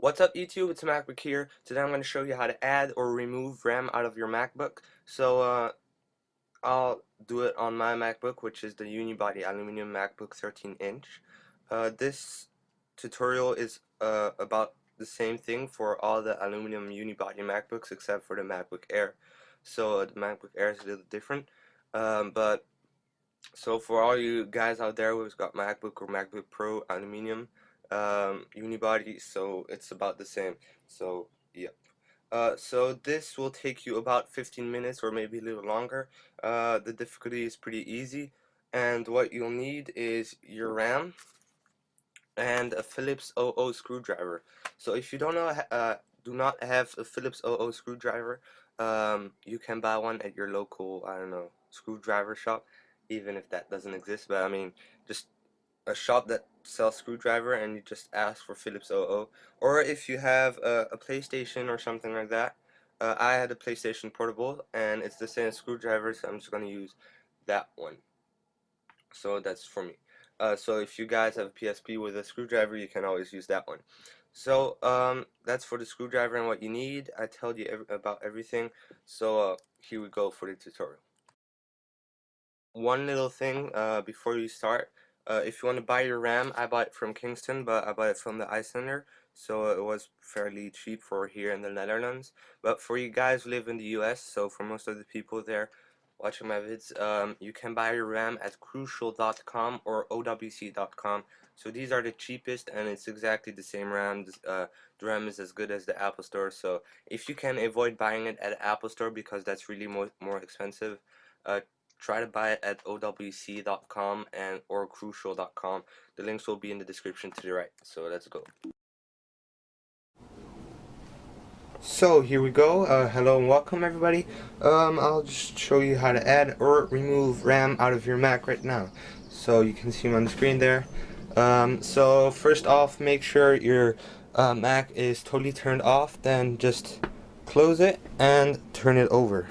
What's up YouTube, it's Macbook here. Today I'm going to show you how to add or remove RAM out of your MacBook. I'll do it on my MacBook, which is the Unibody aluminum MacBook 13-inch. This tutorial is about the same thing for all the aluminum Unibody MacBooks except for the MacBook Air. The MacBook Air is a little different. So for all you guys out there who's got MacBook or MacBook Pro aluminum unibody, so it's about the same. So yep. So this will take you about 15 minutes or maybe a little longer. The difficulty is pretty easy, and what you'll need is your RAM and a Phillips 00 screwdriver. So if you do not have a Phillips 00 screwdriver, you can buy one at your local, I don't know, screwdriver shop, even if that doesn't exist. But I mean, just a shop that sells screwdriver, and you just ask for Phillips 00. Or if you have a PlayStation or something like that. I had a PlayStation Portable, and it's the same screwdriver, so I'm just going to use that one. So that's for me. So if you guys have a PSP with a screwdriver, you can always use that one. So that's for the screwdriver and what you need. I told you about everything. So here we go for the tutorial. One little thing before you start. If you want to buy your RAM, I bought it from Kingston, but I bought it from the iCenter, so it was fairly cheap for here in the Netherlands. But for you guys who live in the US, so for most of the people there watching my vids, you can buy your RAM at crucial.com or owc.com. So these are the cheapest, and it's exactly the same RAM. The RAM is as good as the Apple Store, so if you can avoid buying it at the Apple Store because that's really more expensive, try to buy it at owc.com and or crucial.com. The links will be in the description to the right. So let's go. So here we go. Hello and welcome everybody. I'll just show you how to add or remove RAM out of your Mac right now. So you can see them on the screen there. So first off, make sure your Mac is totally turned off. Then just close it and turn it over.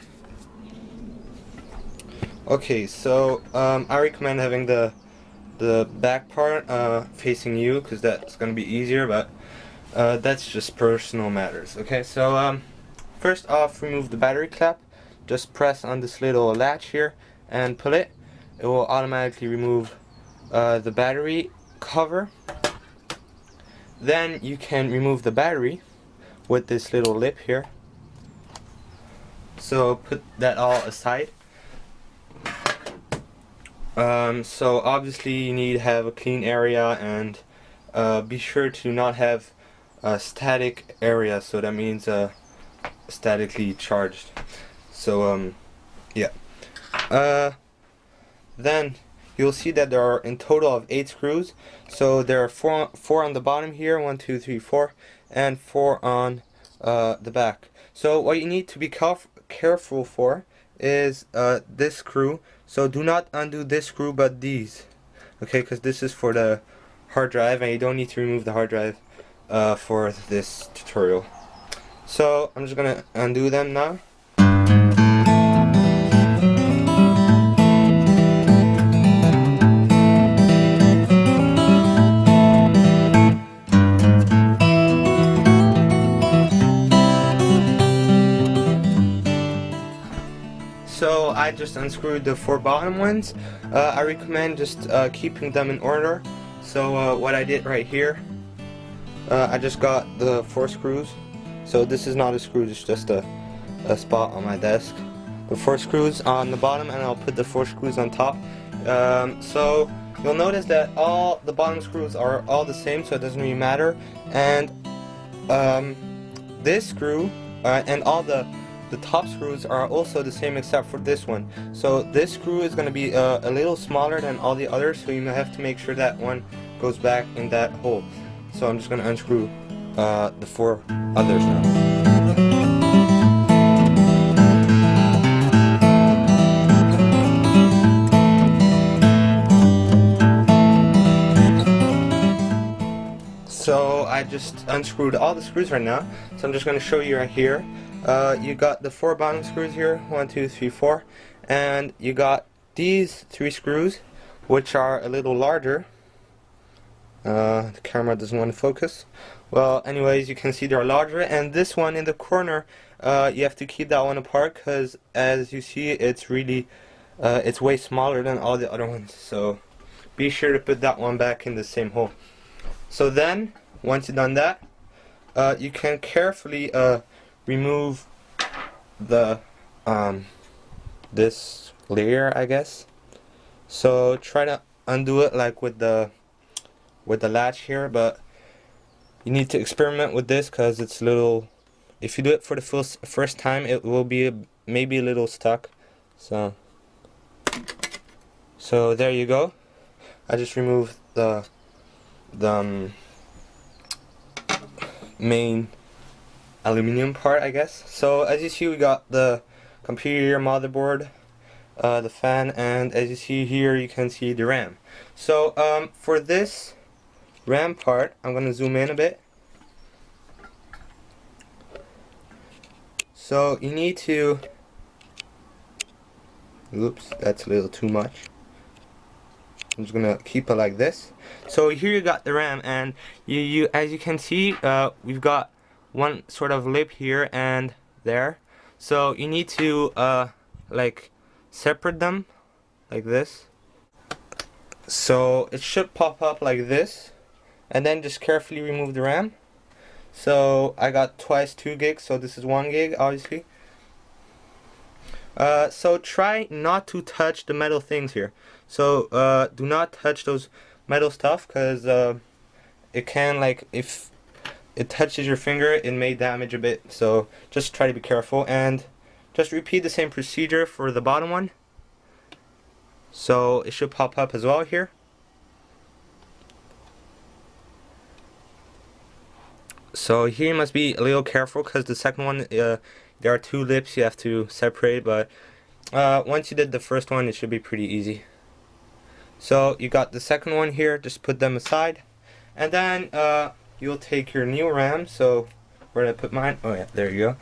Okay, so I recommend having the back part facing you, because that's going to be easier, but that's just personal matters. Okay, so first off, remove the battery cap. Just press on this little latch here and pull it. It will automatically remove the battery cover. Then you can remove the battery with this little lip here. So put that all aside. So obviously you need to have a clean area, and be sure to not have a static area, so that means statically charged. So yeah. Then you'll see that there are in total of 8 screws. So there are four on the bottom here, 1, 2, 3, 4, and 4 on the back. So what you need to be careful for is this screw. So do not undo this screw, but these, okay, because this is for the hard drive, and you don't need to remove the hard drive for this tutorial. So I'm just gonna undo them now. So I just unscrewed the 4 bottom ones. I recommend just keeping them in order. So what I did right here, I just got the 4 screws. So this is not a screw, it's just a spot on my desk. The 4 screws on the bottom, and I'll put the 4 screws on top. So you'll notice that all the bottom screws are all the same, so it doesn't really matter. And this screw and all the top screws are also the same except for this one. So this screw is going to be a little smaller than all the others, so you have to make sure that one goes back in that hole. So I'm just going to unscrew the 4 others now. So I just unscrewed all the screws right now, so I'm just going to show you right here. You got the 4 bottom screws here, 1, 2, 3, 4, and you got these 3 screws, which are a little larger. The camera doesn't want to focus. Well, anyways, you can see they're larger, and this one in the corner, you have to keep that one apart because, as you see, it's really, it's way smaller than all the other ones. So be sure to put that one back in the same hole. So then, once you've done that, you can carefully remove the this layer, I guess. So try to undo it like with the latch here, but you need to experiment with this because it's little. If you do it for the first time, it will be maybe a little stuck. So there you go. I just removed the main aluminum part, I guess. So as you see, we got the computer motherboard, the fan, and as you see here, you can see the RAM. So for this RAM part, I'm gonna zoom in a bit. So you need to, oops, that's a little too much. I'm just gonna keep it like this. So here you got the RAM, and you as you can see, we've got one sort of lip here and there. So you need to like separate them like this. So it should pop up like this, and then just carefully remove the RAM. So I got twice 2 gigs, so this is 1 gig obviously. So try not to touch the metal things here. So do not touch those metal stuff because it can, like, if it touches your finger, it may damage a bit. So just try to be careful and just repeat the same procedure for the bottom one. So it should pop up as well here. So here you must be a little careful because the second one, there are 2 lips you have to separate, but once you did the first one, it should be pretty easy. So you got the second one here, just put them aside, and then you'll take your new RAM. So where did I put mine? Oh yeah, there you go.